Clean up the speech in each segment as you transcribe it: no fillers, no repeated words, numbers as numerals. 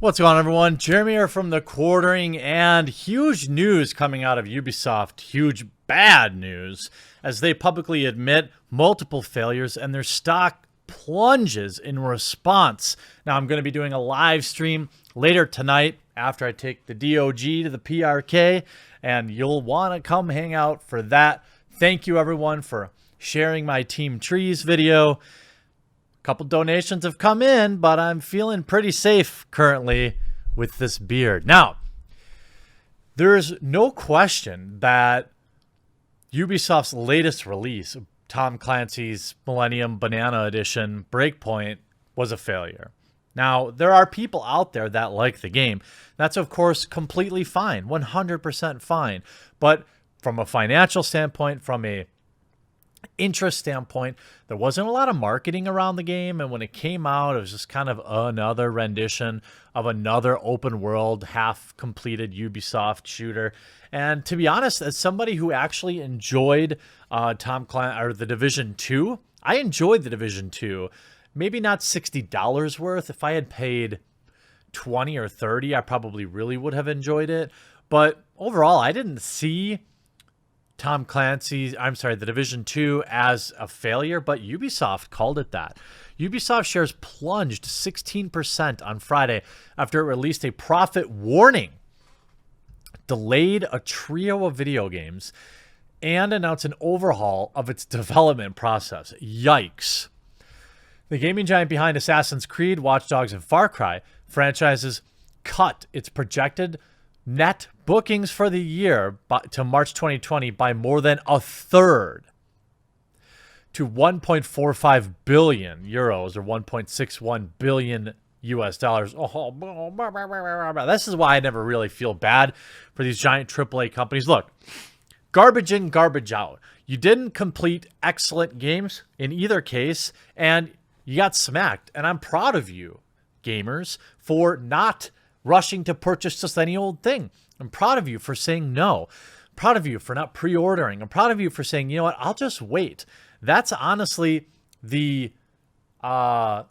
What's going on, everyone? Jeremy here from the Quartering, and huge news coming out of Ubisoft. Huge bad news as they publicly admit multiple failures and their stock plunges in response. Now, I'm going to be doing a live stream later tonight after I take the DOG to the PRK, and you'll want to come hang out for that. Thank you, everyone, for sharing my Team Trees video. Couple donations have come in, but I'm feeling pretty safe currently with this beard. Now, there's no question that Ubisoft's latest release, Tom Clancy's Millennium Banana Edition Breakpoint, was a failure. Now, there are people out there that like the game. That's, of course, completely fine, 100% fine. But from a financial standpoint, from a interest standpoint, there wasn't a lot of marketing around the game, and when it came out, it was just kind of another rendition of another open world half completed Ubisoft shooter. And to be honest, as somebody who actually enjoyed the Division 2, I enjoyed the Division 2. Maybe not $60 worth. If I had paid 20 or 30, I probably really would have enjoyed it. But overall, I didn't see the Division 2 as a failure, but Ubisoft called it that. Ubisoft shares plunged 16% on Friday after it released a profit warning, delayed a trio of video games, and announced an overhaul of its development process. Yikes. The gaming giant behind Assassin's Creed, Watch Dogs, and Far Cry franchises cut its projected net bookings for the year to March 2020 by more than a third to 1.45 billion euros or 1.61 billion US dollars. This is why I never really feel bad for these giant AAA companies. Look, garbage in, garbage out. You didn't complete excellent games in either case, and you got smacked. And I'm proud of you, gamers, for not rushing to purchase just any old thing. I'm proud of you for saying no. I'm proud of you for not pre-ordering. I'm proud of you for saying, you know what, I'll just wait. That's honestly the what's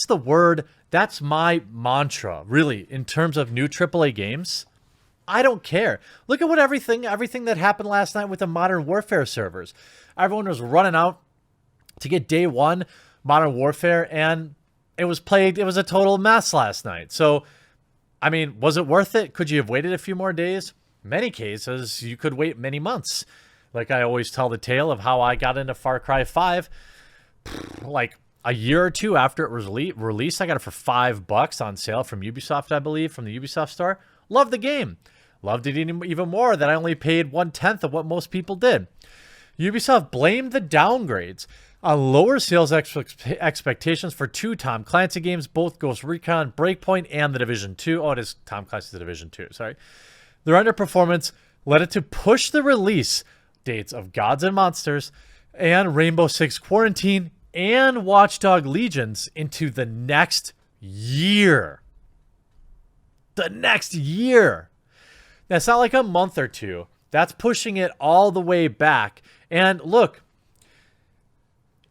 the word? That's my mantra, really, in terms of new AAA games. I don't care. Look at what everything that happened last night with the Modern Warfare servers. Everyone was running out to get day one Modern Warfare, and it was a total mess last night. So, I mean, was it worth it? Could you have waited a few more days? Many cases, you could wait many months. Like I always tell the tale of how I got into Far Cry 5. Like a year or two after it was released, I got it for $5 on sale from Ubisoft, I believe, from the Ubisoft store. Loved the game. Loved it even more that I only paid 1/10 of what most people did. Ubisoft blamed the downgrades on lower sales expectations for two Tom Clancy games, both Ghost Recon, Breakpoint, and The Division 2. Oh, it is Tom Clancy's The Division 2, sorry. Their underperformance led it to push the release dates of Gods and Monsters and Rainbow Six Quarantine and Watch Dogs Legions into the next year. The next year. That's not like a month or two. That's pushing it all the way back. And look,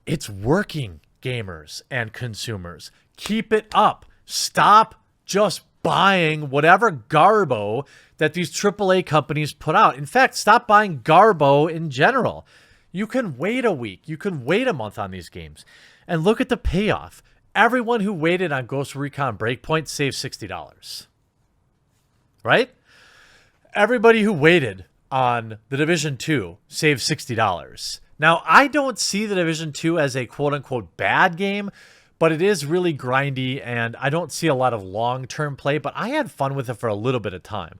it's working, gamers and consumers. Keep it up. Stop just buying whatever garbo that these AAA companies put out. In fact, stop buying garbo in general. You can wait a week. You can wait a month on these games. And look at the payoff. Everyone who waited on Ghost Recon Breakpoint saved $60. Right? Everybody who waited on The Division 2 saved $60. Now, I don't see The Division 2 as a quote-unquote bad game, but it is really grindy, and I don't see a lot of long-term play, but I had fun with it for a little bit of time.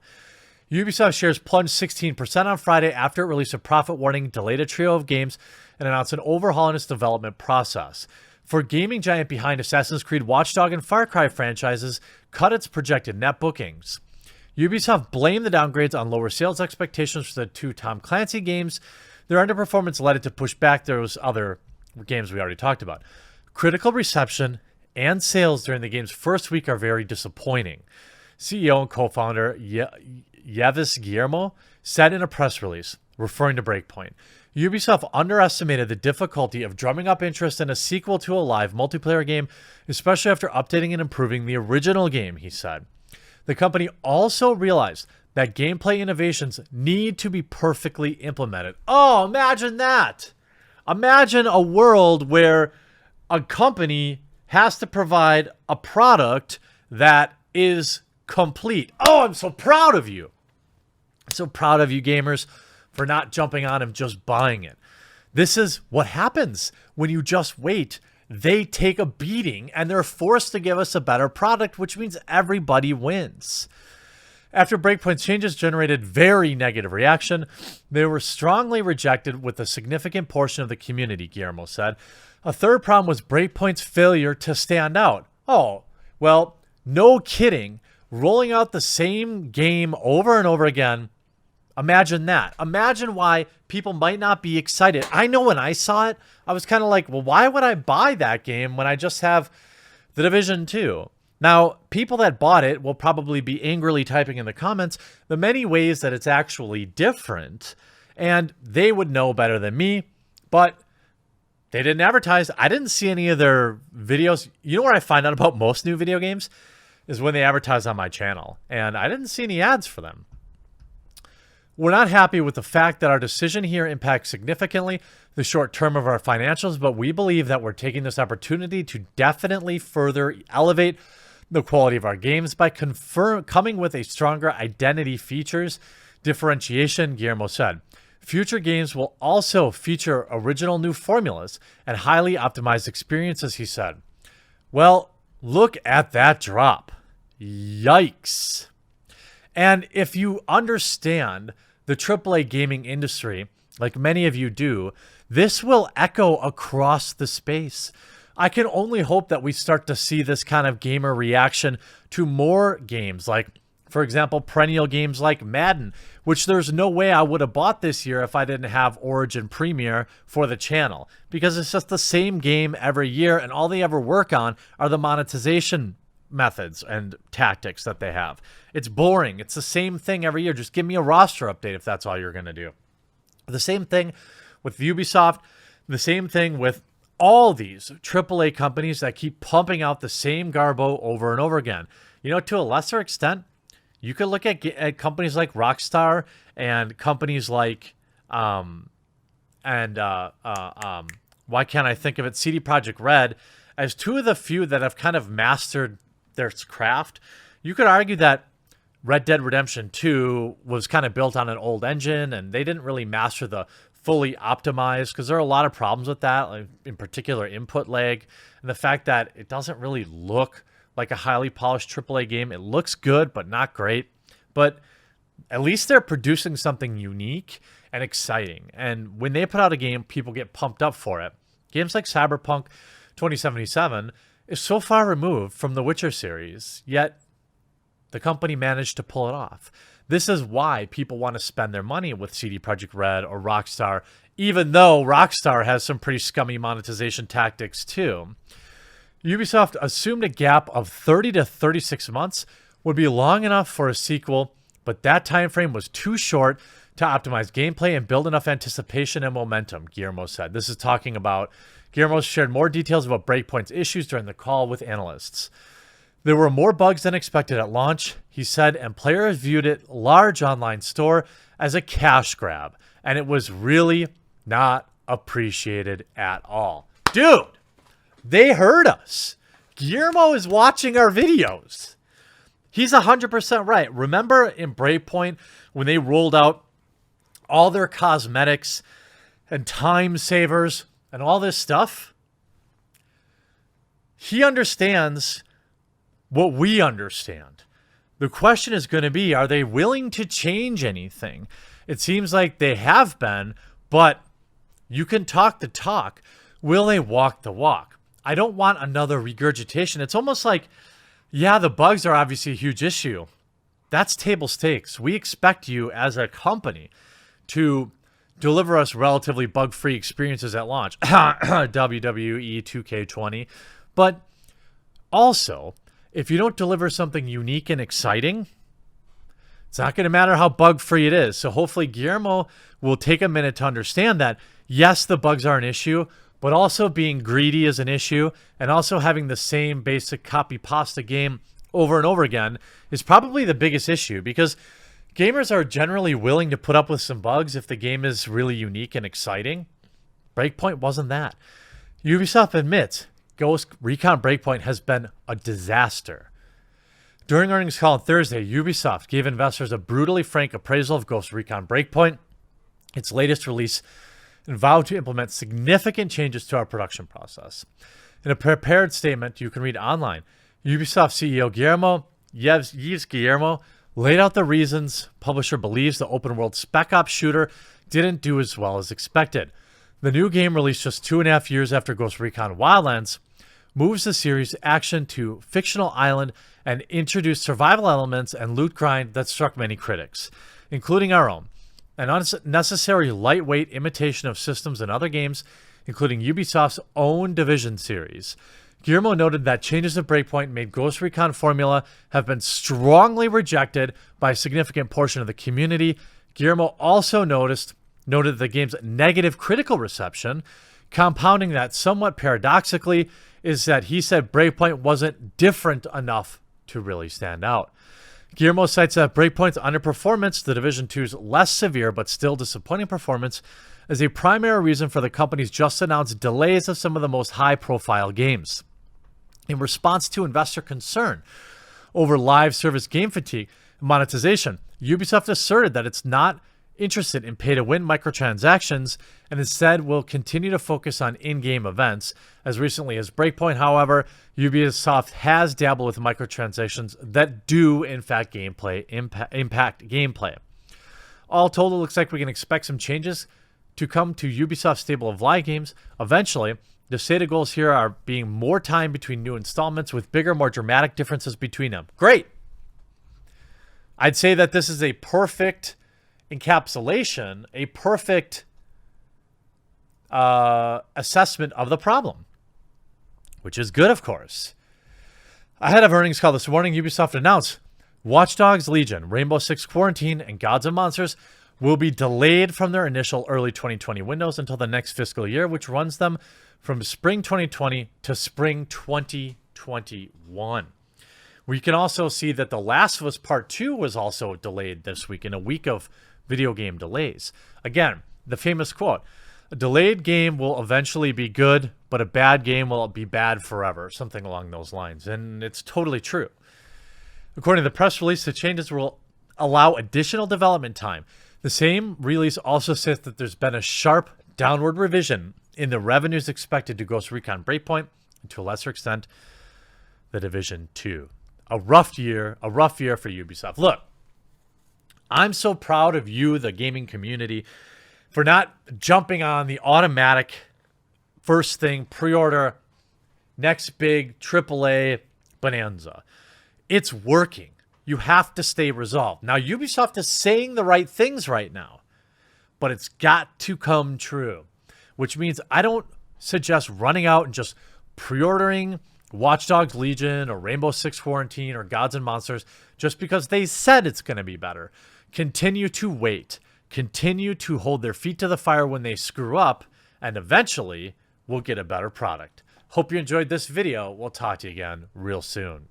Ubisoft shares plunged 16% on Friday after it released a profit warning, delayed a trio of games, and announced an overhaul in its development process. For gaming giant behind Assassin's Creed, Watch Dogs, and Far Cry franchises, cut its projected net bookings. Ubisoft blamed the downgrades on lower sales expectations for the two Tom Clancy games. Their underperformance led it to push back those other games we already talked about. Critical reception and sales during the game's first week are very disappointing. CEO and co-founder Yves Guillemot said in a press release, referring to Breakpoint, Ubisoft underestimated the difficulty of drumming up interest in a sequel to a live multiplayer game, especially after updating and improving the original game, he said. The company also realized that gameplay innovations need to be perfectly implemented. Oh, imagine that! Imagine a world where a company has to provide a product that is complete. Oh, I'm so proud of you. I'm so proud of you, gamers, for not jumping on and just buying it. This is what happens when you just wait. They take a beating and they're forced to give us a better product, which means everybody wins. After Breakpoint's changes generated very negative reaction, they were strongly rejected with a significant portion of the community, Guillermo said. A third problem was Breakpoint's failure to stand out. Oh, well, no kidding. Rolling out the same game over and over again. Imagine that. Imagine why people might not be excited. I know when I saw it, I was kind of like, well, why would I buy that game when I just have The Division 2? Now, people that bought it will probably be angrily typing in the comments the many ways that it's actually different, and they would know better than me, but they didn't advertise. I didn't see any of their videos. You know where I find out about most new video games? Is when they advertise on my channel, and I didn't see any ads for them. We're not happy with the fact that our decision here impacts significantly the short term of our financials, but we believe that we're taking this opportunity to definitely further elevate the quality of our games by coming with a stronger identity features differentiation, Guillermo said. Future games will also feature original new formulas and highly optimized experiences, he said. Well, look at that drop. Yikes. And if you understand the AAA gaming industry, like many of you do, this will echo across the space. I can only hope that we start to see this kind of gamer reaction to more games, like, for example, perennial games like Madden, which there's no way I would have bought this year if I didn't have Origin Premier for the channel, because it's just the same game every year, and all they ever work on are the monetization methods and tactics that they have. It's boring. It's the same thing every year. Just give me a roster update if that's all you're going to do. The same thing with Ubisoft, the same thing with all these AAA companies that keep pumping out the same garbo over and over again. You know, to a lesser extent, you could look at companies like Rockstar and companies like, why can't I think of it, CD Projekt Red, as two of the few that have kind of mastered their craft. You could argue that Red Dead Redemption 2 was kind of built on an old engine, and they didn't really master the fully optimized, because there are a lot of problems with that, like in particular input lag, and the fact that it doesn't really look like a highly polished AAA game. It looks good, but not great. But at least they're producing something unique and exciting. And when they put out a game, people get pumped up for it. Games like Cyberpunk 2077 is so far removed from the Witcher series, yet the company managed to pull it off. This is why people want to spend their money with CD Projekt Red or Rockstar, even though Rockstar has some pretty scummy monetization tactics too. Ubisoft assumed a gap of 30 to 36 months would be long enough for a sequel, but that time frame was too short to optimize gameplay and build enough anticipation and momentum, Guillermo said. This is talking about, Guillermo shared more details about Breakpoint's issues during the call with analysts. There were more bugs than expected at launch, he said, and players viewed it large online store as a cash grab, and it was really not appreciated at all. Dude, they heard us. Guillermo is watching our videos. He's 100% right. Remember in Breakpoint when they rolled out all their cosmetics and time savers and all this stuff? He understands what we understand. The question is going to be, are they willing to change anything? It seems like they have been, but you can talk the talk. Will they walk the walk? I don't want another regurgitation. It's almost like, yeah, the bugs are obviously a huge issue. That's table stakes. We expect you as a company to deliver us relatively bug-free experiences at launch. WWE 2K20. But also, if you don't deliver something unique and exciting, It's not going to matter how bug-free it is. So hopefully Guillermo will take a minute to understand that, yes, the bugs are an issue, but also being greedy is an issue, and also having the same basic copy-pasta game over and over again is probably the biggest issue, because gamers are generally willing to put up with some bugs if the game is really unique and exciting. Breakpoint wasn't that. Ubisoft admits Ghost Recon Breakpoint has been a disaster. During earnings call on Thursday, Ubisoft gave investors a brutally frank appraisal of Ghost Recon Breakpoint, its latest release, and vowed to implement significant changes to our production process. In a prepared statement you can read online, Ubisoft CEO Yves Guillermo laid out the reasons publisher believes the open-world Spec Ops shooter didn't do as well as expected. The new game, released just 2.5 years after Ghost Recon Wildlands, moves the series' action to fictional island and introduced survival elements and loot grind that struck many critics, including our own. An unnecessary lightweight imitation of systems in other games, including Ubisoft's own Division series. Guillermo noted that changes to Breakpoint made Ghost Recon formula have been strongly rejected by a significant portion of the community. Guillermo also noted the game's negative critical reception, compounding that somewhat paradoxically is that he said Breakpoint wasn't different enough to really stand out. Guillermo cites that Breakpoint's underperformance, the Division 2's less severe but still disappointing performance, as a primary reason for the company's just announced delays of some of the most high-profile games. In response to investor concern over live service game fatigue and monetization, Ubisoft asserted that it's not interested in pay-to-win microtransactions and instead will continue to focus on in-game events. As recently as Breakpoint, however, Ubisoft has dabbled with microtransactions that do, in fact, impact gameplay. All told, it looks like we can expect some changes to come to Ubisoft's stable of live games. Eventually, the stated goals here are being more time between new installments with bigger, more dramatic differences between them. Great! I'd say that this is a perfect encapsulation, a perfect assessment of the problem, which is good, of course. Ahead of earnings call this morning, Ubisoft announced Watch Dogs Legion, Rainbow Six Quarantine, and Gods and Monsters will be delayed from their initial early 2020 windows until the next fiscal year, which runs them from spring 2020 to spring 2021. We can also see that The Last of Us Part 2 was also delayed this week in a week of video game delays. Again, the famous quote, a delayed game will eventually be good, but a bad game will be bad forever, something along those lines. And it's totally true. According to the press release, the changes will allow additional development time. The same release also says that there's been a sharp downward revision in the revenues expected to Ghost Recon Breakpoint, and to a lesser extent, The Division 2. A rough year for Ubisoft. Look, I'm so proud of you, the gaming community, for not jumping on the automatic first thing, pre-order, next big AAA bonanza. It's working. You have to stay resolved. Now, Ubisoft is saying the right things right now, but it's got to come true, which means I don't suggest running out and just pre-ordering Watch Dogs Legion or Rainbow Six Quarantine or Gods and Monsters just because they said it's going to be better. Continue to wait. Continue to hold their feet to the fire when they screw up, and eventually we'll get a better product. Hope you enjoyed this video. We'll talk to you again real soon.